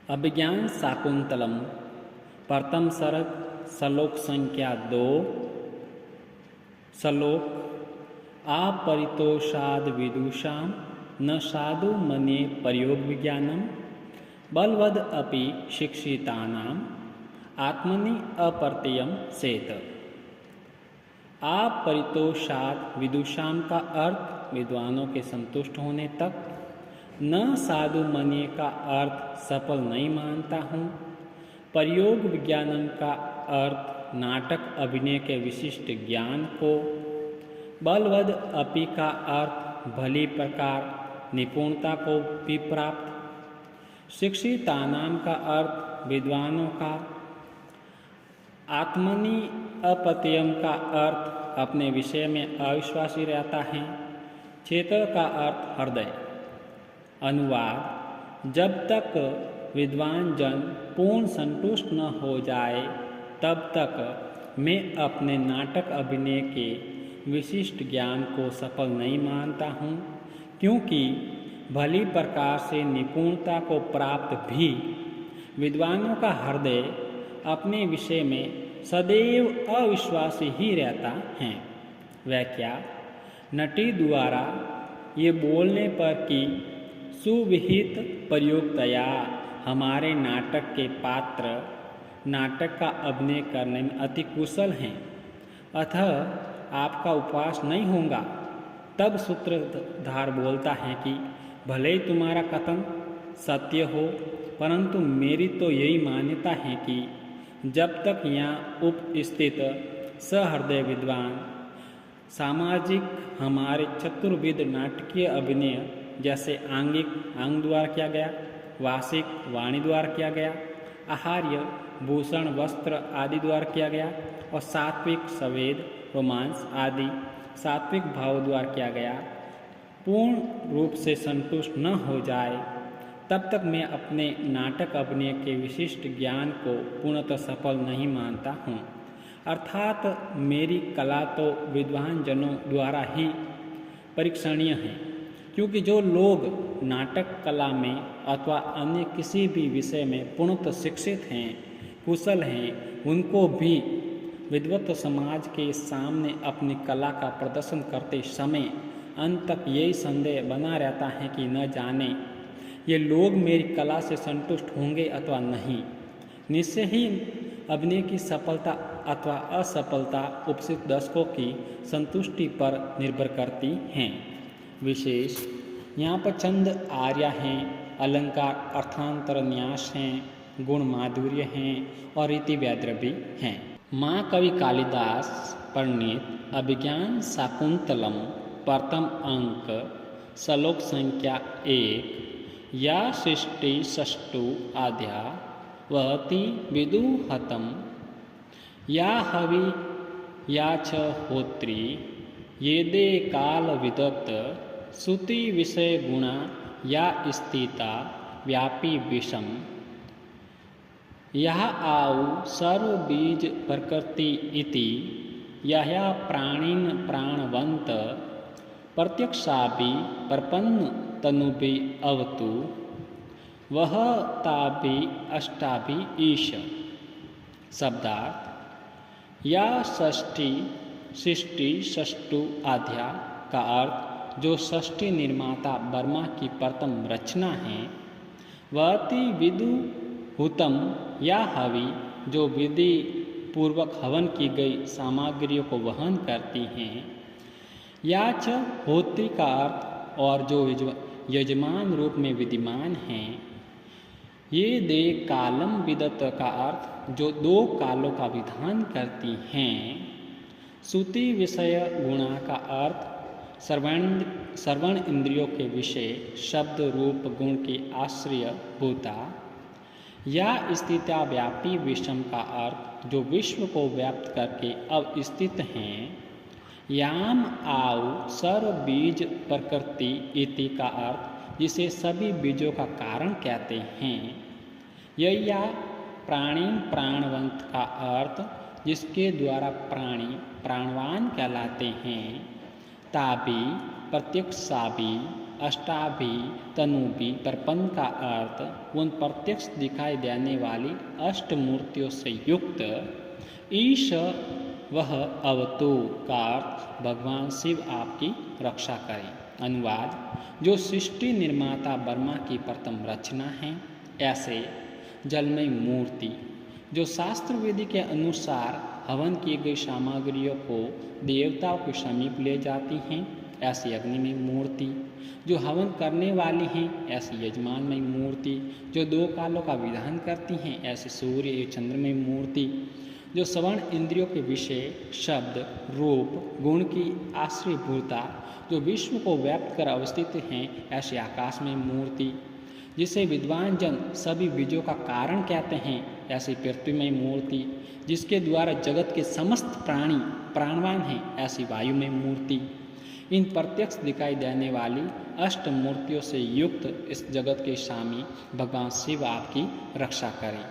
अभिज्ञान शाकुंतलम प्रथम सर्ग श्लोक संख्या 2। श्लोक आपरितोषाद विदुषां न साधु मन्ये प्रयोग विज्ञानम बलवद अपि शिक्षितानाम आत्मनि अप्रत्ययम सेत। आपरितोषाद विदुषां का अर्थ विद्वानों के संतुष्ट होने तक, न साधु मन्ये का अर्थ सफल नहीं मानता हूँ, प्रयोग विज्ञानम का अर्थ नाटक अभिनय के विशिष्ट ज्ञान को, बलवद अपि का अर्थ भली प्रकार निपुणता को भी प्राप्त, शिक्षितानाम का अर्थ विद्वानों का, आत्मनि अप्रत्ययम का अर्थ अपने विषय में अविश्वासी रहता है, चेतन का अर्थ हृदय। अनुवाद: जब तक विद्वान जन पूर्ण संतुष्ट न हो जाए तब तक मैं अपने नाटक अभिनय के विशिष्ट ज्ञान को सफल नहीं मानता हूँ, क्योंकि भली प्रकार से निपुणता को प्राप्त भी विद्वानों का हृदय अपने विषय में सदैव अविश्वासी ही रहता है। व्याख्या: नटी द्वारा ये बोलने पर कि सुविहित प्रयोगतया हमारे नाटक के पात्र नाटक का अभिनय करने में अति कुशल हैं, अतः आपका उपवास नहीं होगा, तब सूत्रधार बोलता है कि भले ही तुम्हारा कथन सत्य हो, परंतु मेरी तो यही मान्यता है कि जब तक यहाँ उपस्थित सहृदय विद्वान सामाजिक हमारे चतुर्विध नाटकीय अभिनय जैसे आंगिक अंग द्वारा किया गया, वासिक वाणी द्वारा किया गया, आहार्य भूषण वस्त्र आदि द्वारा किया गया और सात्विक संवेद रोमांस आदि सात्विक भाव द्वारा किया गया, पूर्ण रूप से संतुष्ट न हो जाए तब तक मैं अपने नाटक अभिनय के विशिष्ट ज्ञान को पूर्णतः सफल नहीं मानता हूँ। अर्थात मेरी कला तो विद्वान जनों द्वारा ही परीक्षणीय है, क्योंकि जो लोग नाटक कला में अथवा अन्य किसी भी विषय में पूर्णतः शिक्षित हैं, कुशल हैं, उनको भी विद्वत समाज के सामने अपनी कला का प्रदर्शन करते समय अंत तक यही संदेह बना रहता है कि न जाने ये लोग मेरी कला से संतुष्ट होंगे अथवा नहीं। निश्चय ही अभिनय की सफलता अथवा असफलता उपस्थित दर्शकों की संतुष्टि पर निर्भर करती हैं। विशेष यहाँ पर छंद आर्या हैं, अलंकार अर्थांतर न्यास हैं, गुण माधुर्य हैं और रीति व्याद्र भी हैं। माँ कवि कालिदास प्रणीत अभिज्ञान शाकुंतलम प्रथम अंक श्लोक संख्या 1। या सृष्टि षष्टु आद्या वहति विदुहतम या हवि या च होत्री ये दे काल विदत श्रुति विषय गुणा या स्थिता व्यापी विषम यह आउ सर्व बीज प्रकृति इति यह प्राणीन प्राणवंत प्रत्यक्षाभि प्रपन्न तनुभि अवतु वह ताभि अष्टाभि ईश। शब्दार्थ: या षष्ठी सृष्टि षष्टु आध्या का अर्थ जो षष्ठी निर्माता वर्मा की प्रथम रचना है, वहति विदु हुतम या हवि जो विधि पूर्वक हवन की गई सामग्रियों को वहन करती हैं, या च होत्री का अर्थ और जो यजमान रूप में विद्यमान हैं, ये दे कालम विदत का अर्थ जो दो कालों का विधान करती हैं, श्रुति विषय गुणा का अर्थ श्रवण इंद्रियों के विषय शब्द रूप गुण के आश्रय भूता, या स्थिता व्यापी विषम का अर्थ जो विश्व को व्याप्त करके अवस्थित हैं, याम आउ सर्व बीज प्रकृति इति का अर्थ जिसे सभी बीजों का कारण कहते हैं, या प्राणीन प्राणवंत का अर्थ जिसके द्वारा प्राणी प्राणवान कहलाते हैं, ताभि प्रत्यक्षाभि अष्टाभि तनुभि प्रपंच का अर्थ उन प्रत्यक्ष दिखाई देने वाली अष्टमूर्तियों से युक्त ईश वह अवतु का अर्थ भगवान शिव आपकी रक्षा करें। अनुवाद: जो सृष्टि निर्माता ब्रह्मा की प्रथम रचना है, ऐसे जलमय मूर्ति जो शास्त्र विधि के अनुसार हवन की गई सामग्रियों को देवताओं के समीप ले जाती हैं, ऐसी अग्निमय मूर्ति जो हवन करने वाली हैं, ऐसी यजमानमय मूर्ति जो दो कालों का विधान करती हैं, ऐसी सूर्य एवं चंद्रमय मूर्ति जो श्रवण इंद्रियों के विषय शब्द रूप गुण की आश्रयभूता जो विश्व को व्याप्त कर अवस्थित हैं, ऐसी आकाशमय मूर्ति जिसे विद्वान जन सभी बीजों का कारण कहते हैं, ऐसी पृथ्वीमय मूर्ति जिसके द्वारा जगत के समस्त प्राणी प्राणवान हैं, ऐसी वायुमय मूर्ति। इन प्रत्यक्ष दिखाई देने वाली अष्ट मूर्तियों से युक्त इस जगत के स्वामी भगवान शिव आपकी रक्षा करें।